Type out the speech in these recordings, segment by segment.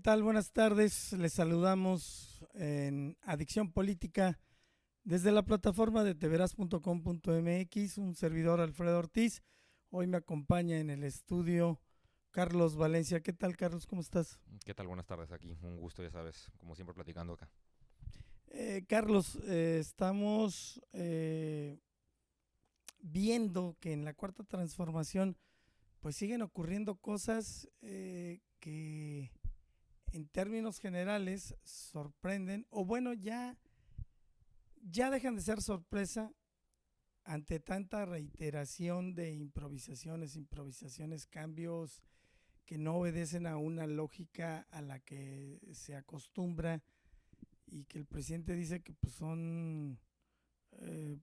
tal? Buenas tardes. Les saludamos en Adicción Política desde la plataforma de teveras.com.mx, un servidor Alfredo Ortiz. Hoy me acompaña en el estudio Carlos Valencia. ¿Qué tal, Carlos? ¿Cómo estás? ¿Qué tal? Buenas tardes aquí. Un gusto, ya sabes, como siempre platicando acá. Carlos, estamos viendo que en la Cuarta Transformación pues siguen ocurriendo cosas que en términos generales sorprenden, o bueno, ya dejan de ser sorpresa ante tanta reiteración de improvisaciones, cambios que no obedecen a una lógica a la que se acostumbra y que el presidente dice que pues, son eh,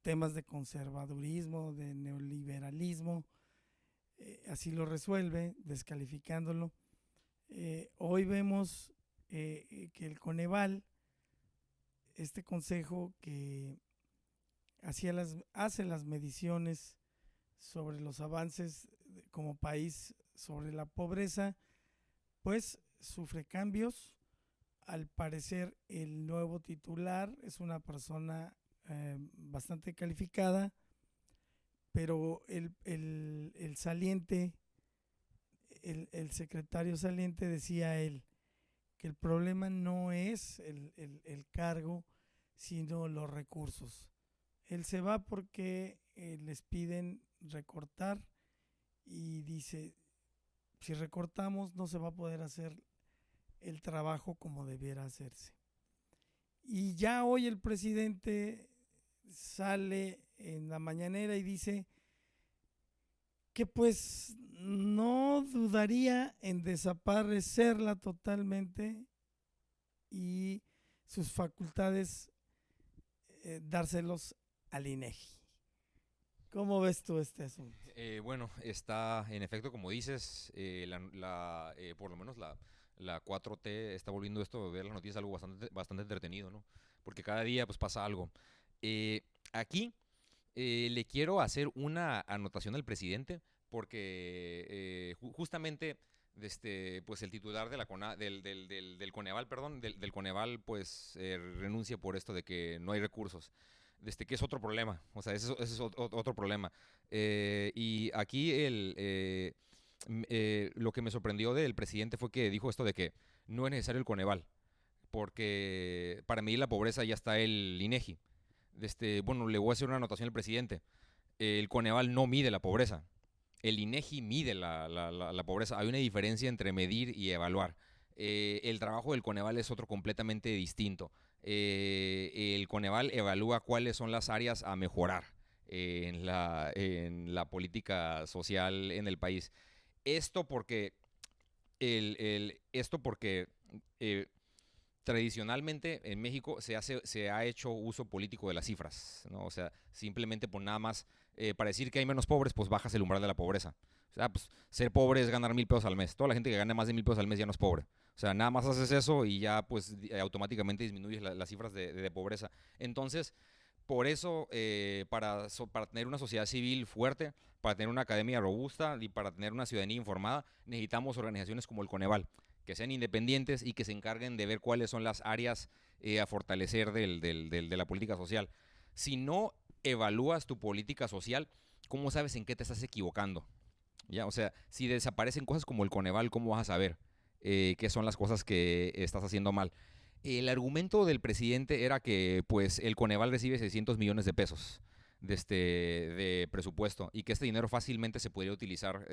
temas de conservadurismo, de neoliberalismo, así lo resuelve, descalificándolo. Hoy vemos que el Coneval, este consejo que hace las mediciones sobre los avances como país sobre la pobreza, pues sufre cambios. Al parecer el nuevo titular es una persona bastante calificada, pero el saliente, el secretario saliente decía él que el problema no es el cargo, sino los recursos. Él se va porque les piden recortar y dice, si recortamos no se va a poder hacer el trabajo como debiera hacerse. Y ya hoy el presidente sale en la mañanera y dice que pues no dudaría en desaparecerla totalmente y sus facultades dárselos al INEGI. ¿Cómo ves tú este asunto? Bueno, está en efecto, como dices, por lo menos la 4T está volviendo esto, ver las noticias algo bastante entretenido, ¿no? Porque cada día pues pasa algo. Aquí le quiero hacer una anotación al presidente porque justamente pues el titular de del Coneval, perdón, del Coneval, pues renuncia por esto de que no hay recursos. Que es otro problema, o sea, ese es otro problema. Y aquí lo que me sorprendió del presidente fue que dijo esto de que no es necesario el Coneval, porque para medir la pobreza ya está el INEGI. Bueno, le voy a hacer una anotación al presidente. El Coneval no mide la pobreza. El INEGI mide la pobreza. Hay una diferencia entre medir y evaluar. El trabajo del Coneval es otro completamente distinto. El Coneval evalúa cuáles son las áreas a mejorar en la política social en el país. Esto porque, esto porque tradicionalmente en México se ha hecho uso político de las cifras, ¿no? O sea, simplemente por nada más, para decir que hay menos pobres, pues bajas el umbral de la pobreza. O sea, pues ser pobre es ganar 1,000 pesos al mes. Toda la gente que gana más de 1,000 pesos al mes ya no es pobre. O sea, nada más haces eso y ya pues automáticamente disminuyes las cifras de pobreza. Entonces, por eso, para tener una sociedad civil fuerte, para tener una academia robusta y para tener una ciudadanía informada, necesitamos organizaciones como el Coneval, que sean independientes y que se encarguen de ver cuáles son las áreas a fortalecer de la política social. Si no evalúas tu política social, ¿cómo sabes en qué te estás equivocando? ¿Ya? O sea, si desaparecen cosas como el Coneval, ¿cómo vas a saber qué son las cosas que estás haciendo mal? El argumento del presidente era que pues el Coneval recibe 600 millones de pesos de presupuesto y que este dinero fácilmente se podría utilizar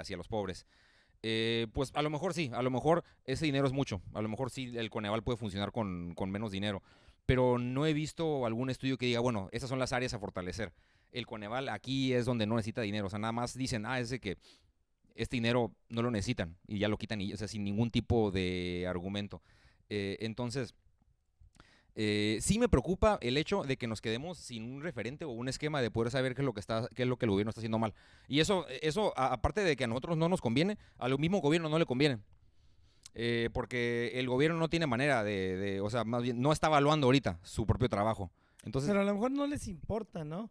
hacia los pobres. Pues a lo mejor sí, a lo mejor ese dinero es mucho, a lo mejor sí el Coneval puede funcionar con menos dinero, pero no he visto algún estudio que diga, bueno, esas son las áreas a fortalecer. El Coneval aquí es donde no necesita dinero, o sea, nada más dicen, es de que este dinero no lo necesitan y ya lo quitan, o sea, sin ningún tipo de argumento. Entonces, sí me preocupa el hecho de que nos quedemos sin un referente o un esquema de poder saber qué es lo que el gobierno está haciendo mal. Y eso aparte de que a nosotros no nos conviene, al mismo gobierno no le conviene. Porque el gobierno no tiene manera o sea, más bien no está evaluando ahorita su propio trabajo. Entonces, Pero a lo mejor no les importa, ¿no?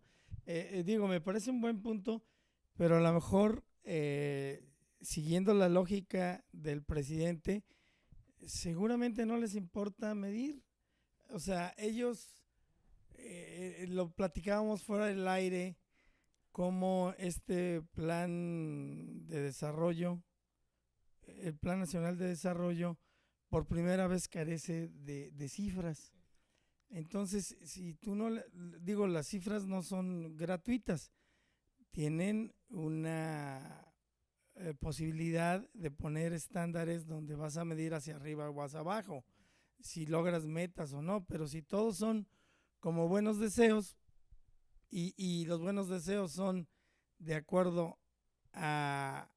Digo, me parece un buen punto, pero a lo mejor siguiendo la lógica del presidente, seguramente no les importa medir. O sea, ellos, lo platicábamos fuera del aire, como este plan de desarrollo, el Plan Nacional de Desarrollo, por primera vez carece de cifras. Entonces, si tú no, digo, las cifras no son gratuitas, tienen una posibilidad de poner estándares donde vas a medir hacia arriba o hacia abajo, si logras metas o no, pero si todos son como buenos deseos y los buenos deseos son de acuerdo a,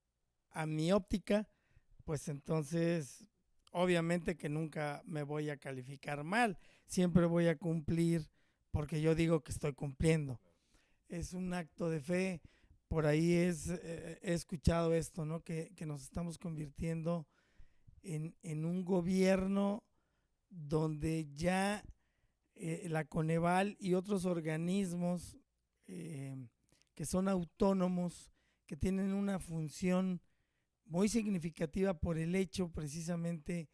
a mi óptica, pues entonces obviamente que nunca me voy a calificar mal, siempre voy a cumplir porque yo digo que estoy cumpliendo. Es un acto de fe, por ahí he escuchado esto, ¿no? Que nos estamos convirtiendo en un gobierno donde ya la Coneval y otros organismos que son autónomos, que tienen una función muy significativa por el hecho precisamente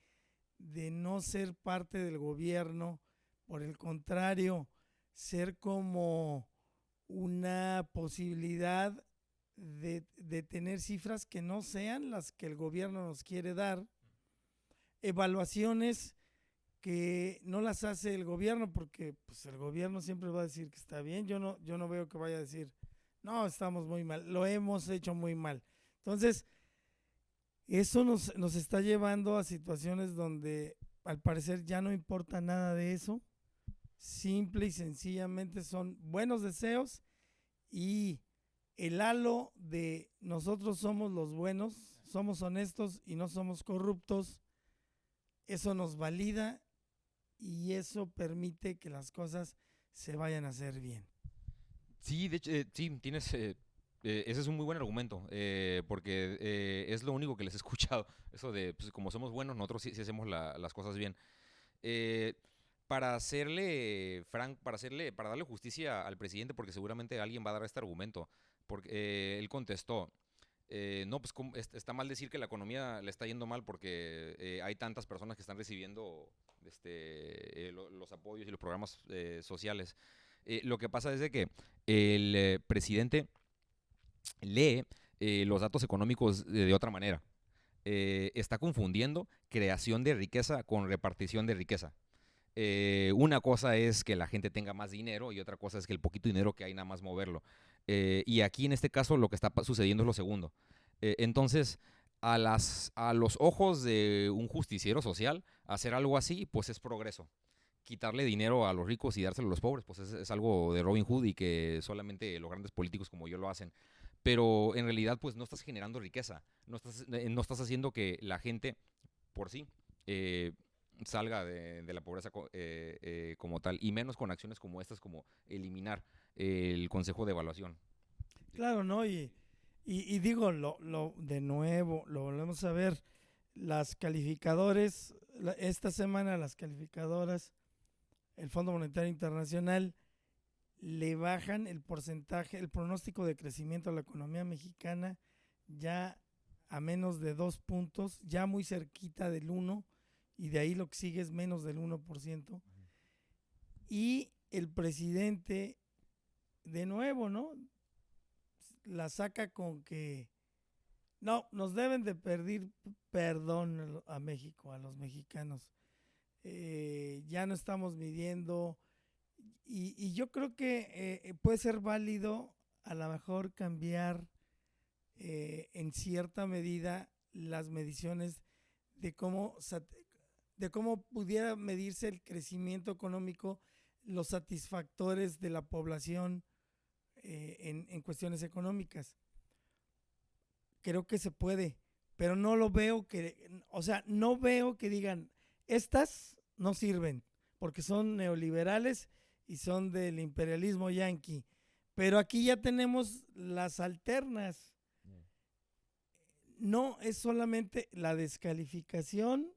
de no ser parte del gobierno, por el contrario, ser como una posibilidad de tener cifras que no sean las que el gobierno nos quiere dar, evaluaciones que no las hace el gobierno porque pues el gobierno siempre va a decir que está bien, yo no veo que vaya a decir no, estamos muy mal, lo hemos hecho muy mal. Entonces, eso nos está llevando a situaciones donde al parecer ya no importa nada de eso, simple y sencillamente son buenos deseos y el halo de nosotros somos los buenos, somos honestos y no somos corruptos, eso nos valida y eso permite que las cosas se vayan a hacer bien. Sí, de hecho, sí, tienes, ese es un muy buen argumento, porque es lo único que les he escuchado, eso de, pues, como somos buenos, nosotros sí, sí hacemos las cosas bien. Eh, para darle justicia al presidente, porque seguramente alguien va a dar este argumento, porque él contestó, no, pues está mal decir que la economía le está yendo mal porque hay tantas personas que están recibiendo los apoyos y los programas sociales. Lo que pasa es de que el presidente lee los datos económicos de otra manera. Está confundiendo creación de riqueza con repartición de riqueza. Una cosa es que la gente tenga más dinero y otra cosa es que el poquito dinero que hay nada más moverlo. Y aquí en este caso lo que está sucediendo es lo segundo. Entonces, a los ojos de un justiciero social, hacer algo así, pues es progreso. Quitarle dinero a los ricos y dárselo a los pobres, pues es algo de Robin Hood y que solamente los grandes políticos como yo lo hacen. Pero en realidad, pues no estás generando riqueza, no estás haciendo que la gente por sí salga de la pobreza como tal, y menos con acciones como estas, como eliminar el Consejo de Evaluación. Claro, ¿no? Y digo, de nuevo, lo volvemos a ver, las calificadores, esta semana las calificadoras, el Fondo Monetario Internacional, le bajan el porcentaje, el pronóstico de crecimiento a la economía mexicana ya a menos de 2 puntos, ya muy cerquita del 1, y de ahí lo que sigue es menos del 1%. Y el presidente, de nuevo, ¿no? La saca con que no, nos deben de pedir perdón a México, a los mexicanos. Ya no estamos midiendo y yo creo que puede ser válido a lo mejor cambiar en cierta medida las mediciones de cómo pudiera medirse el crecimiento económico, los satisfactores de la población en cuestiones económicas. Creo que se puede, pero no lo veo o sea, no veo que digan, estas no sirven, porque son neoliberales y son del imperialismo yanqui. Pero aquí ya tenemos las alternas. No es solamente la descalificación,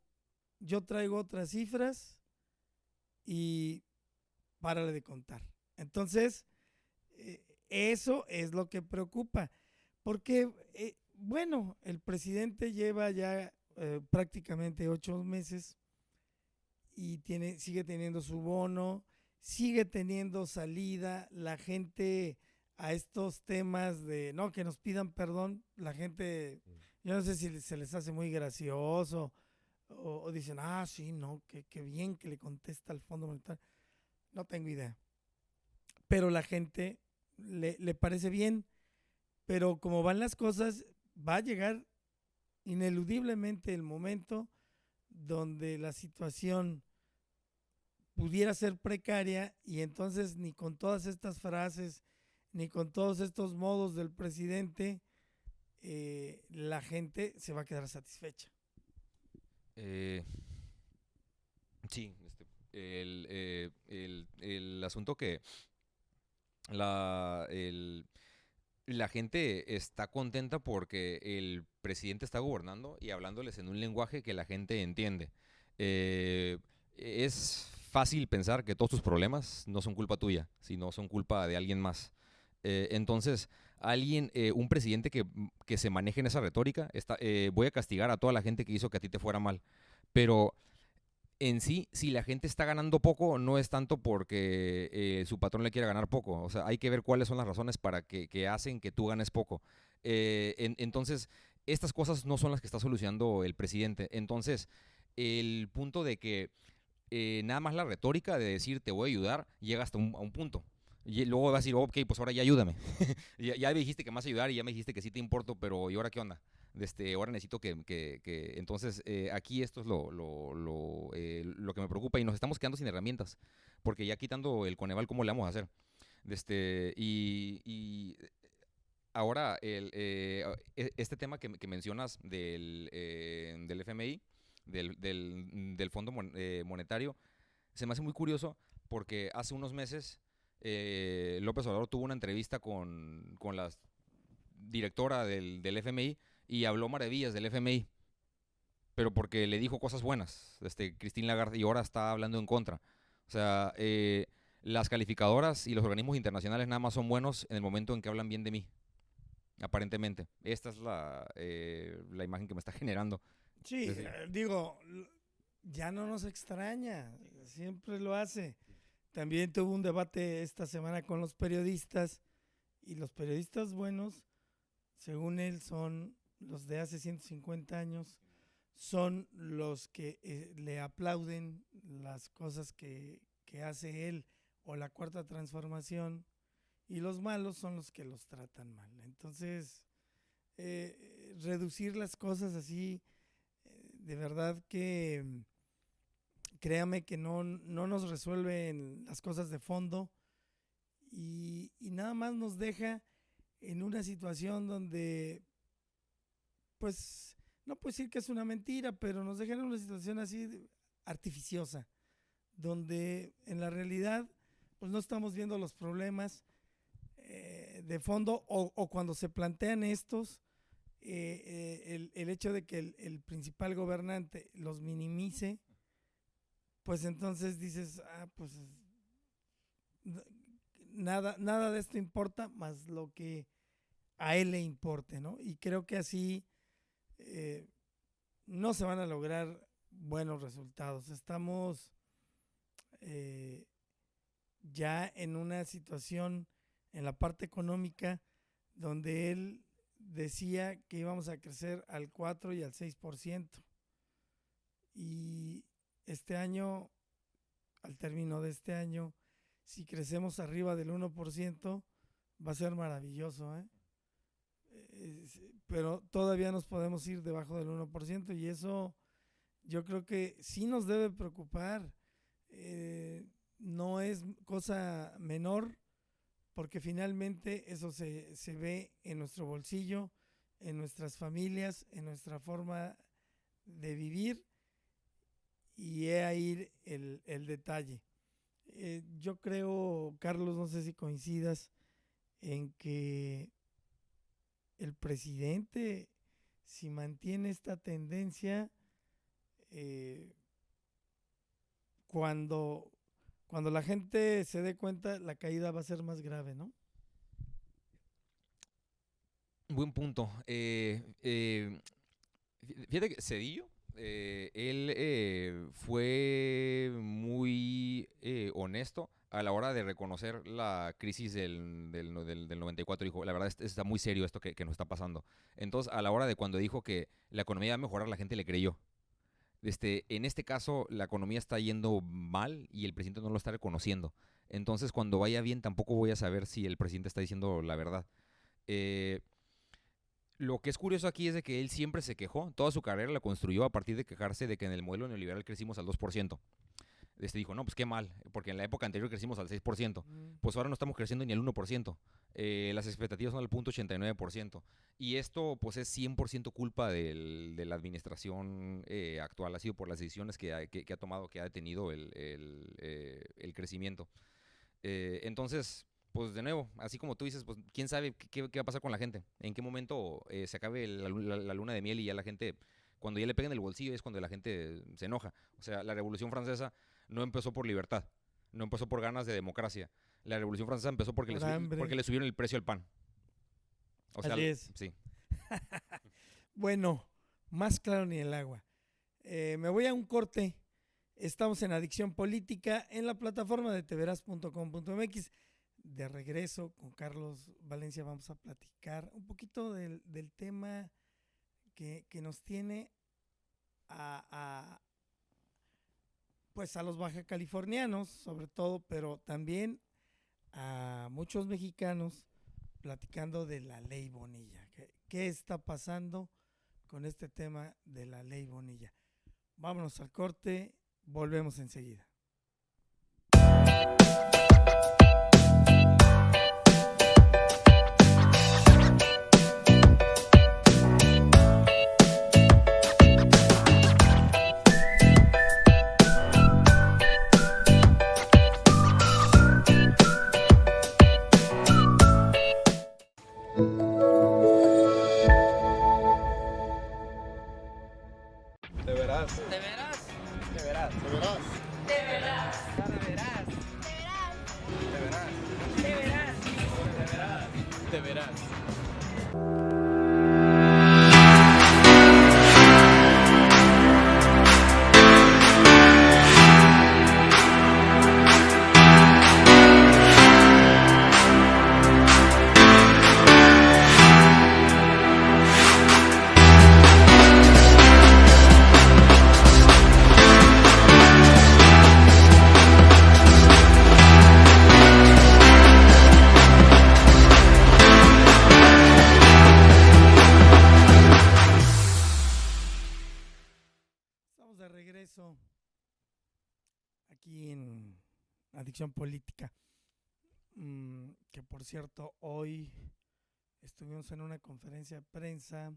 yo traigo otras cifras y párale de contar. Entonces, eso es lo que preocupa, porque Bueno, el presidente lleva ya prácticamente 8 meses y sigue teniendo su bono, sigue teniendo salida, la gente a estos temas de, no, que nos pidan perdón, la gente, yo no sé si se les hace muy gracioso o dicen, ah, sí, no, qué bien que le contesta al Fondo Monetario, no tengo idea, pero la gente le parece bien, pero como van las cosas, va a llegar ineludiblemente el momento donde la situación pudiera ser precaria y entonces ni con todas estas frases, ni con todos estos modos del presidente, la gente se va a quedar satisfecha. Eh, sí, el asunto que la, el, la gente está contenta porque el presidente está gobernando y hablándoles en un lenguaje que la gente entiende. Es fácil pensar que todos tus problemas no son culpa tuya, sino son culpa de alguien más. Entonces, un presidente que se maneje en esa retórica, voy a castigar a toda la gente que hizo que a ti te fuera mal. Pero en sí, si la gente está ganando poco, no es tanto porque su patrón le quiera ganar poco. O sea, hay que ver cuáles son las razones para que hacen que tú ganes poco. Entonces, estas cosas no son las que está solucionando el presidente. Entonces, el punto de que nada más la retórica de decir te voy a ayudar llega hasta a un punto. Y luego vas a decir, ok, pues ahora ya ayúdame. Ya me dijiste que me vas a ayudar y ya me dijiste que sí te importo, pero ¿y ahora qué onda? Ahora necesito entonces, aquí esto es lo que me preocupa y nos estamos quedando sin herramientas, porque ya quitando el Coneval, ¿cómo le vamos a hacer? Y ahora, este tema que mencionas del FMI, del Fondo Monetario, se me hace muy curioso porque hace unos meses López Obrador tuvo una entrevista con la directora del FMI y habló maravillas del FMI, pero porque le dijo cosas buenas, Christine Lagarde, y ahora está hablando en contra. O sea, las calificadoras y los organismos internacionales nada más son buenos en el momento en que hablan bien de mí, aparentemente. Esta es la imagen que me está generando. Sí, digo, ya no nos extraña, siempre lo hace. También tuvo un debate esta semana con los periodistas y los periodistas buenos, según él, son los de hace 150 años, son los que le aplauden las cosas que hace él o la cuarta transformación y los malos son los que los tratan mal. Entonces, reducir las cosas así, de verdad que créame que no nos resuelven las cosas de fondo y nada más nos deja en una situación donde, pues, no puedo decir que es una mentira, pero nos deja en una situación así artificiosa, donde en la realidad, pues no estamos viendo los problemas de fondo o cuando se plantean estos, el hecho de que el principal gobernante los minimice, pues entonces dices, pues nada de esto importa más lo que a él le importe, ¿no? Y creo que así no se van a lograr buenos resultados. Estamos ya en una situación en la parte económica donde él decía que íbamos a crecer al 4 y al 6%. Y este año, al término de este año, si crecemos arriba del 1%, va a ser maravilloso, ¿eh? Pero todavía nos podemos ir debajo del 1% y eso yo creo que sí nos debe preocupar. No es cosa menor porque finalmente eso se ve en nuestro bolsillo, en nuestras familias, en nuestra forma de vivir y he ahí el detalle. Yo creo, Carlos, no sé si coincidas en que el presidente, si mantiene esta tendencia, eh, cuando, cuando la gente se dé cuenta, la caída va a ser más grave, ¿no? Buen punto. Fíjate que Cedillo, él fue muy honesto a la hora de reconocer la crisis del 94. Dijo, la verdad está muy serio esto que nos está pasando. Entonces, a la hora de cuando dijo que la economía iba a mejorar, la gente le creyó. En este caso, la economía está yendo mal y el presidente no lo está reconociendo. Entonces, cuando vaya bien, tampoco voy a saber si el presidente está diciendo la verdad. Eh, lo que es curioso aquí es de que él siempre se quejó, toda su carrera la construyó a partir de quejarse de que en el modelo neoliberal crecimos al 2%. Dijo, no, pues qué mal, porque en la época anterior crecimos al 6%, pues ahora no estamos creciendo ni al 1%, las expectativas son al 0.89%, y esto pues es 100% culpa de la administración actual, ha sido por las decisiones que ha tomado, que ha detenido el crecimiento. Entonces, pues de nuevo, así como tú dices, pues quién sabe qué va a pasar con la gente, en qué momento se acabe la luna de miel y ya la gente, cuando ya le peguen el bolsillo es cuando la gente se enoja. O sea, la Revolución Francesa no empezó por libertad, no empezó por ganas de democracia. La Revolución Francesa empezó porque Por le subieron el precio al pan. O sea, Así es. sí. Bueno, más claro ni el agua. Me voy a un corte. Estamos en Adicción Política en la plataforma de teveras.com.mx. De regreso con Carlos Valencia vamos a platicar un poquito del tema que nos tiene pues a los baja californianos sobre todo, pero también a muchos mexicanos platicando de la ley Bonilla. ¿Qué está pasando con este tema de la ley Bonilla? Vámonos al corte, volvemos enseguida. De veras. ¿De veras? De veras. De veras. ¿De veras? ¿De veras? De veras. ¿De veras? De veras. Estamos de regreso aquí en Adicción Política. Que por cierto, hoy estuvimos en una conferencia de prensa.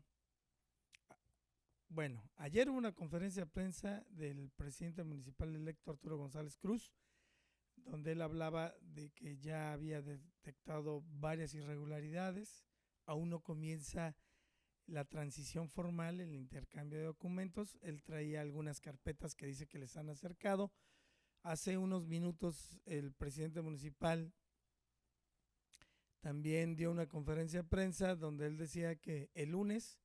Bueno, ayer hubo una conferencia de prensa del presidente municipal electo Arturo González Cruz, donde él hablaba de que ya había detectado varias irregularidades. Aún no comienza la transición formal, el intercambio de documentos. Él traía algunas carpetas que dice que les han acercado. Hace unos minutos el presidente municipal también dio una conferencia de prensa donde él decía que el lunes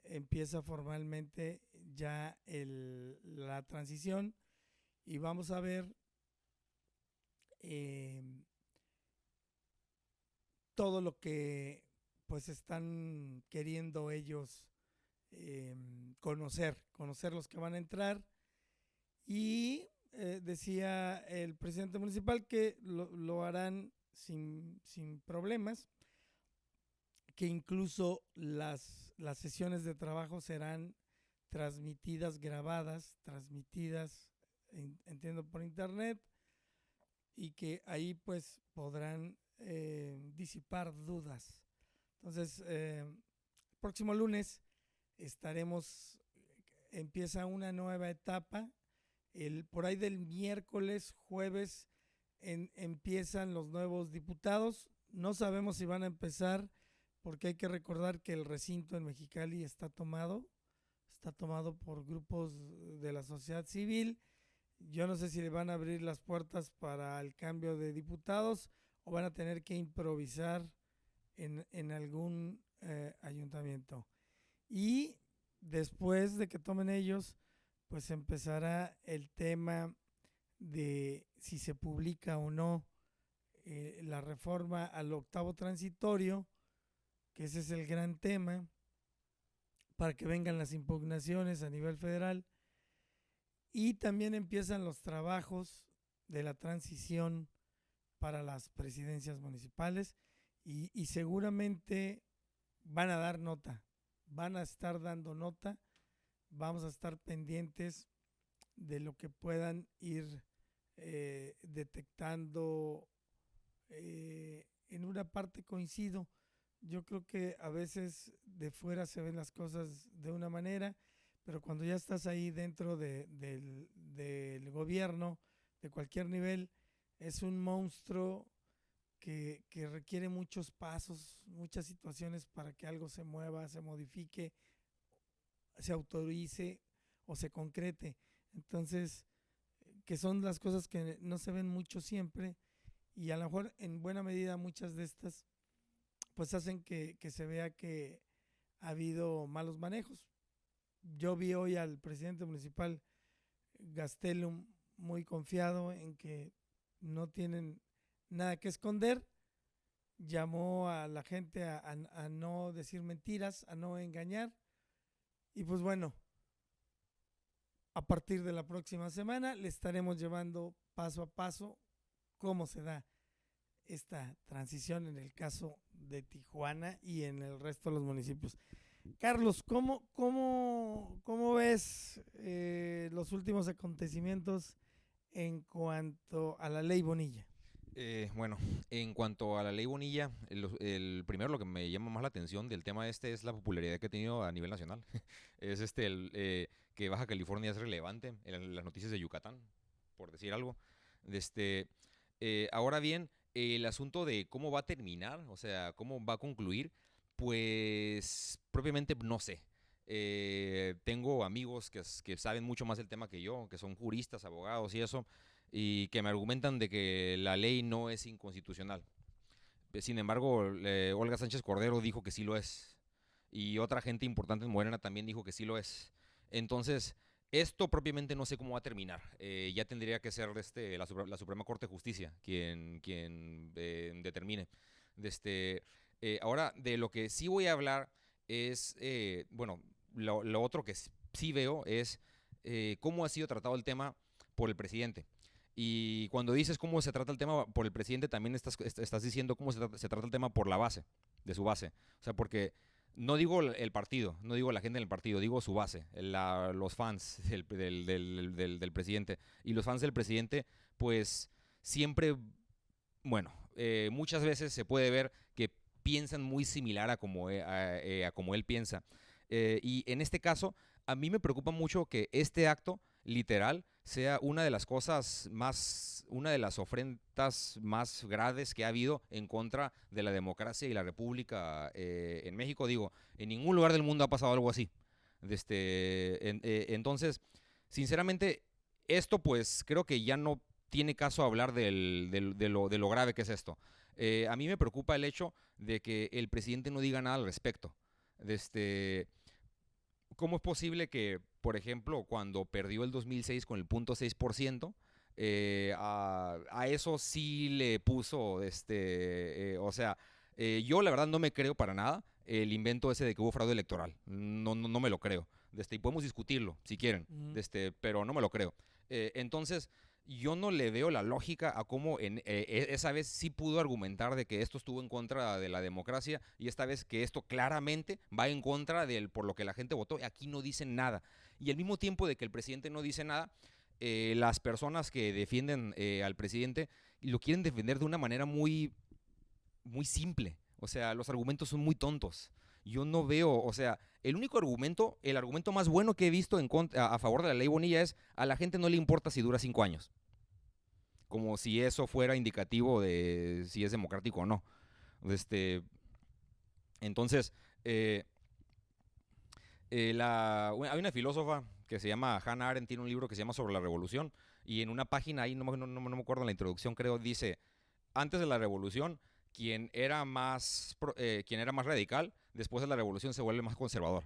empieza formalmente ya la transición y vamos a ver todo lo que pues están queriendo ellos conocer los que van a entrar. Y decía el presidente municipal que lo harán sin problemas, que incluso las sesiones de trabajo serán transmitidas, grabadas, entiendo, por internet, y que ahí pues podrán disipar dudas. Entonces, próximo lunes empieza una nueva etapa. Por ahí del miércoles, jueves, empiezan los nuevos diputados. No sabemos si van a empezar, porque hay que recordar que el recinto en Mexicali está tomado por grupos de la sociedad civil. Yo no sé si le van a abrir las puertas para el cambio de diputados o van a tener que improvisar en algún ayuntamiento. Y después de que tomen ellos, pues empezará el tema de si se publica o no la reforma al octavo transitorio, que ese es el gran tema, para que vengan las impugnaciones a nivel federal. Y también empiezan los trabajos de la transición para las presidencias municipales y seguramente van a dar nota, van a estar dando nota, vamos a estar pendientes de lo que puedan ir detectando. En una parte coincido, yo creo que a veces de fuera se ven las cosas de una manera, pero cuando ya estás ahí dentro del gobierno, de cualquier nivel, es un monstruo que requiere muchos pasos, muchas situaciones para que algo se mueva, se modifique, se autorice o se concrete. Entonces, que son las cosas que no se ven mucho siempre, y a lo mejor en buena medida muchas de estas pues hacen que se vea que ha habido malos manejos. Yo vi hoy al presidente municipal Gastelum muy confiado en que no tienen nada que esconder. Llamó a la gente a no decir mentiras, a no engañar. Y pues bueno, a partir de la próxima semana le estaremos llevando paso a paso cómo se da esta transición en el caso de Tijuana y en el resto de los municipios. Carlos, ¿cómo ves los últimos acontecimientos en cuanto a la ley Bonilla? Bueno, en cuanto a la ley Bonilla, primero lo que me llama más la atención del tema es la popularidad que ha tenido a nivel nacional. Es que Baja California es relevante en las noticias de Yucatán, por decir algo. Ahora bien, el asunto de cómo va a terminar, o sea, cómo va a concluir, pues propiamente no sé. Tengo amigos que saben mucho más del tema que yo, que son juristas, abogados y eso, y que me argumentan de que la ley no es inconstitucional. Sin embargo, Olga Sánchez Cordero dijo que sí lo es, y otra gente importante en Morena también dijo que sí lo es. Entonces, esto propiamente no sé cómo va a terminar. Ya tendría que ser la Suprema Corte de Justicia quien determine. Ahora, de lo que sí voy a hablar es, bueno, lo otro que sí veo es cómo ha sido tratado el tema por el presidente. Y cuando dices cómo se trata el tema por el presidente, también estás diciendo cómo se trata el tema por la base, de su base. O sea, porque no digo el partido, no digo la gente del partido, digo su base, los fans del presidente. Y los fans del presidente, pues siempre, bueno, muchas veces se puede ver que piensan muy similar a como él piensa. Y en este caso, a mí me preocupa mucho que este acto literal sea una de las ofrendas más graves que ha habido en contra de la democracia y la república en México. Digo, en ningún lugar del mundo ha pasado algo así. Entonces, sinceramente, esto pues creo que ya no tiene caso hablar de lo grave que es esto. A mí me preocupa el hecho de que el presidente no diga nada al respecto. ¿Cómo es posible que, por ejemplo, cuando perdió el 2006 con el 0.6%, a eso sí le puso, o sea, yo la verdad no me creo para nada el invento ese de que hubo fraude electoral. No me lo creo. Y podemos discutirlo si quieren, pero no me lo creo. Entonces, yo no le veo la lógica a cómo esa vez sí pudo argumentar de que esto estuvo en contra de la democracia y esta vez que esto claramente va en contra por lo que la gente votó. Aquí no dicen nada. Y al mismo tiempo de que el presidente no dice nada, las personas que defienden al presidente lo quieren defender de una manera muy, muy simple. O sea, los argumentos son muy tontos. Yo no veo, o sea, el argumento más bueno que he visto a favor de la ley Bonilla es: a la gente no le importa si dura 5 años. Como si eso fuera indicativo de si es democrático o no. Entonces, hay una filósofa que se llama Hannah Arendt, tiene un libro que se llama Sobre la Revolución, y en una página ahí, no me acuerdo en la introducción, creo, dice: antes de la revolución, quien era más radical después de la revolución se vuelve más conservador.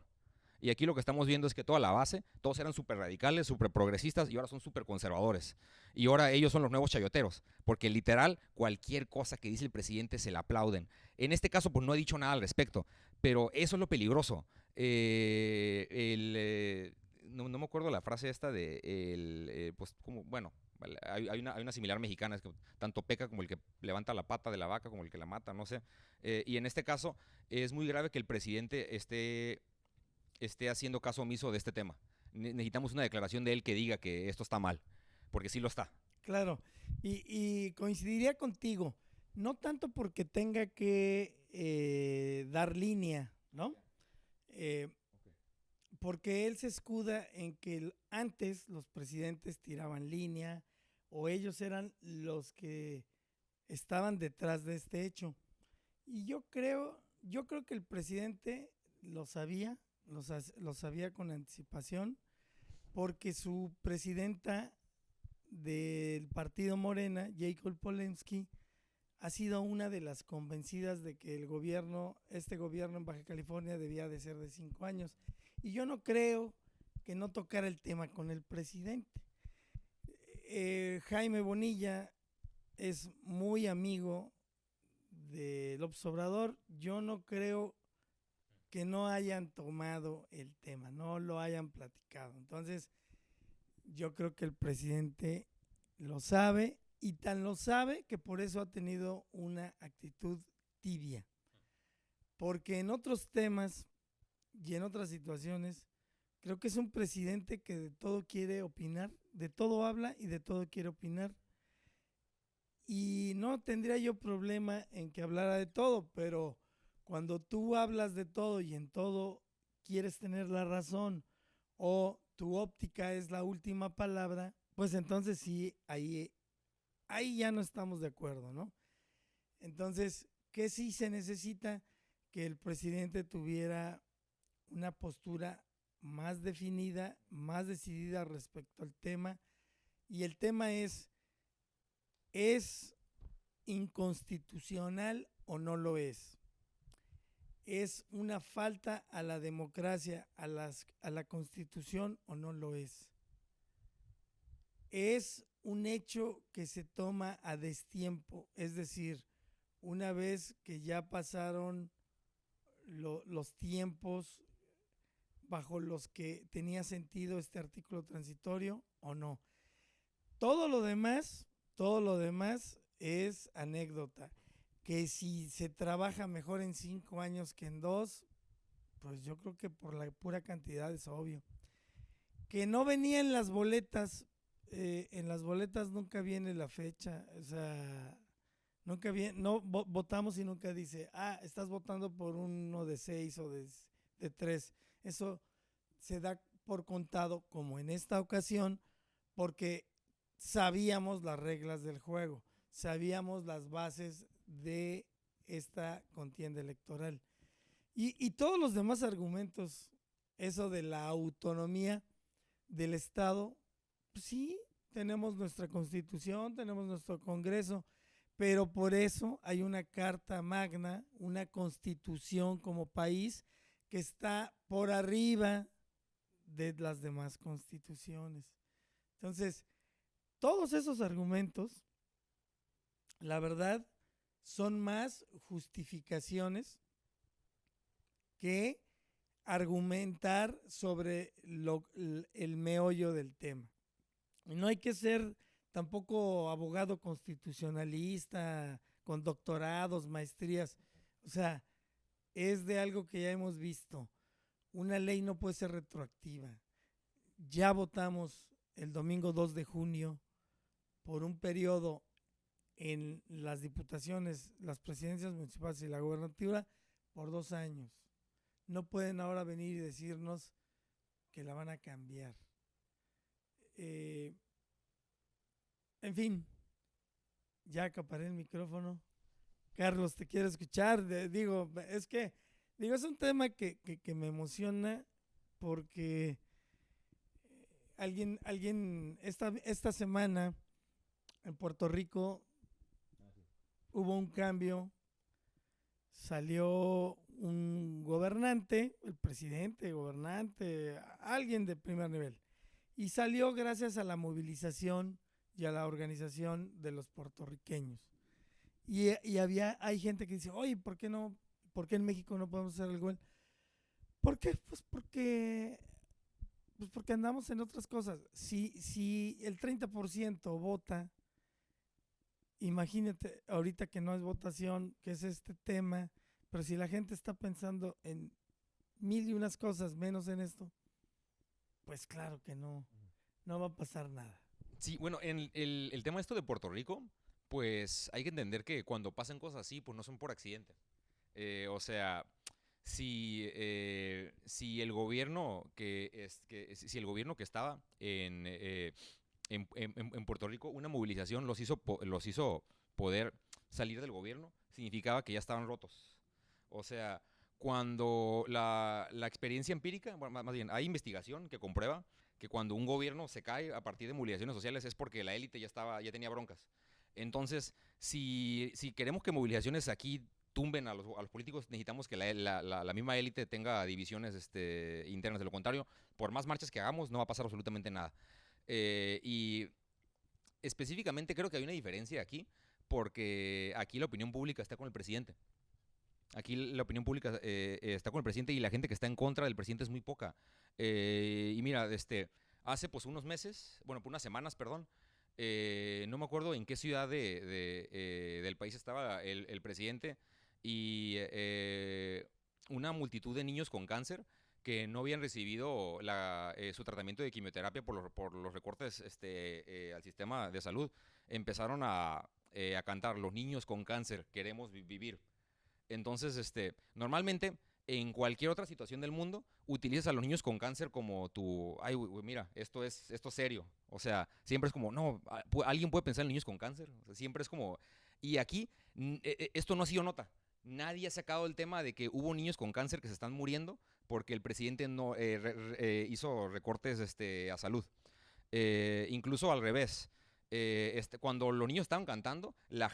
Y aquí lo que estamos viendo es que toda la base, todos eran súper radicales, súper progresistas y ahora son súper conservadores. Y ahora ellos son los nuevos chayoteros, porque literal cualquier cosa que dice el presidente se la aplauden. En este caso pues no he dicho nada al respecto, pero eso es lo peligroso. No me acuerdo la frase esta de, pues como, bueno, hay una similar mexicana, es que tanto peca como el que levanta la pata de la vaca como el que la mata, no sé. Y en este caso es muy grave que el presidente esté haciendo caso omiso de este tema. Necesitamos una declaración de él que diga que esto está mal, porque sí lo está. Claro, y coincidiría contigo, no tanto porque tenga que dar línea, ¿no? Porque él se escuda en que antes los presidentes tiraban línea o ellos eran los que estaban detrás de este hecho. Y yo creo que el presidente lo sabía, lo sabía con anticipación, porque su presidenta del partido Morena, Jacob Polensky, ha sido una de las convencidas de que este gobierno en Baja California debía de ser de 5 años. Y yo no creo que no tocara el tema con el presidente. Jaime Bonilla es muy amigo de López Obrador. Yo no creo que no hayan tomado el tema, no lo hayan platicado. Entonces, yo creo que el presidente lo sabe y tan lo sabe que por eso ha tenido una actitud tibia. Porque en otros temas y en otras situaciones, creo que es un presidente que de todo quiere opinar, de todo habla y de todo quiere opinar. Y no tendría yo problema en que hablara de todo, pero cuando tú hablas de todo y en todo quieres tener la razón o tu óptica es la última palabra, pues entonces sí, ahí ya no estamos de acuerdo, ¿no? Entonces, ¿qué sí se necesita? Que el presidente tuviera una postura más definida, más decidida respecto al tema. Y el tema ¿es inconstitucional o no lo es? ¿Es una falta a la democracia, a la Constitución o no lo es? ¿Es un hecho que se toma a destiempo? Es decir, una vez que ya pasaron los tiempos bajo los que tenía sentido este artículo transitorio o no. Todo lo demás es anécdota. Que si se trabaja mejor en 5 años que en 2, pues yo creo que por la pura cantidad es obvio. Que no venía en las boletas nunca viene la fecha, o sea, nunca viene, no votamos y nunca dice, estás votando por uno de 6 o de 3. Eso se da por contado como en esta ocasión, porque sabíamos las reglas del juego, sabíamos las bases de esta contienda electoral. Y todos los demás argumentos, eso de la autonomía del Estado, pues sí, tenemos nuestra Constitución, tenemos nuestro Congreso, pero por eso hay una Carta Magna, una Constitución como país que está por arriba de las demás constituciones. Entonces, todos esos argumentos, la verdad, son más justificaciones que argumentar sobre el meollo del tema. Y no hay que ser tampoco abogado constitucionalista con doctorados, maestrías. O sea, es de algo que ya hemos visto. Una ley no puede ser retroactiva. Ya votamos el domingo 2 de junio por un periodo en las diputaciones, las presidencias municipales y la gobernatura por 2 años. No pueden ahora venir y decirnos que la van a cambiar. En fin, ya acaparé el micrófono. Carlos, te quiero escuchar. Es un tema que me emociona porque esta semana en Puerto Rico hubo un cambio, salió un gobernante, el presidente, gobernante, alguien de primer nivel. Y salió gracias a la movilización y a la organización de los puertorriqueños. Y hay gente que dice, oye, ¿por qué en México no podemos hacer algo? ¿Por qué? Pues porque andamos en otras cosas. Si el 30% vota, imagínate ahorita que no es votación, que es este tema, pero si la gente está pensando en mil y unas cosas menos en esto, pues claro que no va a pasar nada. Sí, bueno, en el tema esto de Puerto Rico, pues hay que entender que cuando pasan cosas así, pues no son por accidente. O sea, si el gobierno si el gobierno que estaba en Puerto Rico, una movilización los hizo poder salir del gobierno, significaba que ya estaban rotos. O sea, cuando la experiencia empírica, bueno, más bien, hay investigación que comprueba que cuando un gobierno se cae a partir de movilizaciones sociales es porque la élite ya tenía broncas. Entonces, si queremos que movilizaciones aquí tumben a los políticos, necesitamos que la misma élite tenga divisiones internas. De lo contrario, por más marchas que hagamos, no va a pasar absolutamente nada. Y específicamente creo que hay una diferencia aquí, porque aquí la opinión pública está con el presidente. Aquí la opinión pública está con el presidente y la gente que está en contra del presidente es muy poca. Y mira, hace pues unos meses, bueno, por unas semanas, perdón, no me acuerdo en qué ciudad del país estaba el presidente y una multitud de niños con cáncer que no habían recibido su tratamiento de quimioterapia por los recortes al sistema de salud, empezaron a cantar: los niños con cáncer, queremos vivir. Entonces, normalmente, en cualquier otra situación del mundo, utilizas a los niños con cáncer como ay, mira, esto es serio. O sea, siempre es como, no, ¿alguien puede pensar en niños con cáncer? O sea, siempre es como, y aquí, esto no ha sido nota. Nadie ha sacado el tema de que hubo niños con cáncer que se están muriendo porque el presidente no hizo recortes a salud. Incluso al revés. Cuando los niños estaban cantando, la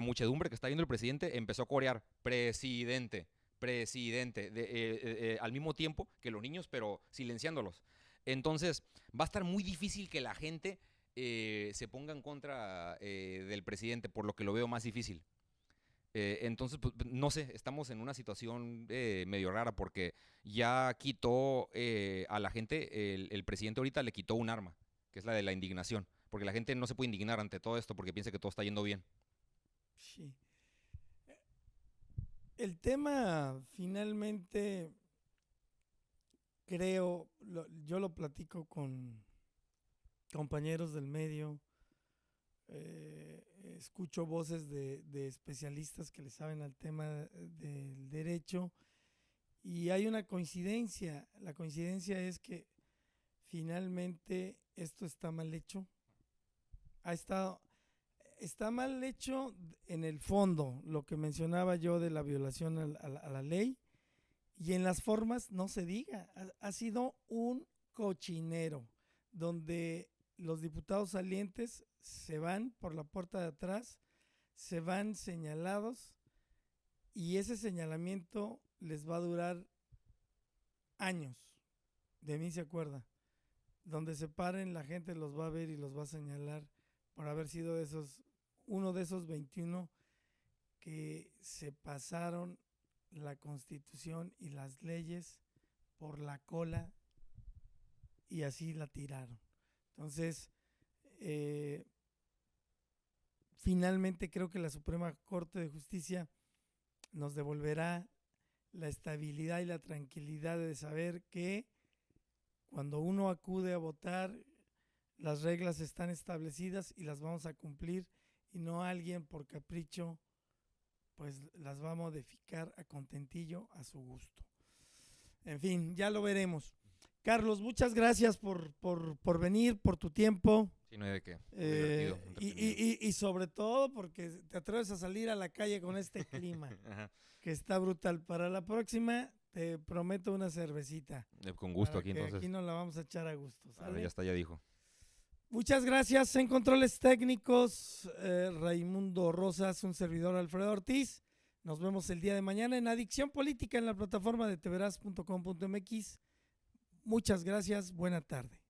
muchedumbre que está viendo el presidente empezó a corear: presidente, presidente, al mismo tiempo que los niños, pero silenciándolos. Entonces, va a estar muy difícil que la gente se ponga en contra del presidente, por lo que lo veo más difícil. Entonces, pues, no sé, estamos en una situación medio rara porque ya quitó a la gente, el presidente ahorita le quitó un arma, que es la de la indignación. Porque la gente no se puede indignar ante todo esto porque piensa que todo está yendo bien. Sí. El tema finalmente, creo, yo lo platico con compañeros del medio, escucho voces de especialistas que le saben al tema del derecho y hay una coincidencia. La coincidencia es que finalmente esto está mal hecho. Está mal hecho en el fondo, lo que mencionaba yo de la violación a la ley, y en las formas no se diga. Ha sido un cochinero donde los diputados salientes se van por la puerta de atrás, se van señalados y ese señalamiento les va a durar años. De mí se acuerda. Donde se paren, la gente los va a ver y los va a señalar por haber sido uno de esos 21 que se pasaron la Constitución y las leyes por la cola y así la tiraron. Entonces, finalmente creo que la Suprema Corte de Justicia nos devolverá la estabilidad y la tranquilidad de saber que cuando uno acude a votar, las reglas están establecidas y las vamos a cumplir y no alguien por capricho pues las va a modificar a contentillo, a su gusto. En fin, ya lo veremos. Carlos, muchas gracias por venir, por tu tiempo. Sí, no hay de qué. Divertido, Y sobre todo porque te atreves a salir a la calle con este clima, que está brutal. Para la próxima te prometo una cervecita. Con gusto aquí entonces. Aquí nos la vamos a echar a gusto, ¿sale? Ya está, ya dijo. Muchas gracias. En controles técnicos, Raimundo Rosas, un servidor Alfredo Ortiz. Nos vemos el día de mañana en Adicción Política en la plataforma de teveras.com.mx. Muchas gracias, buena tarde.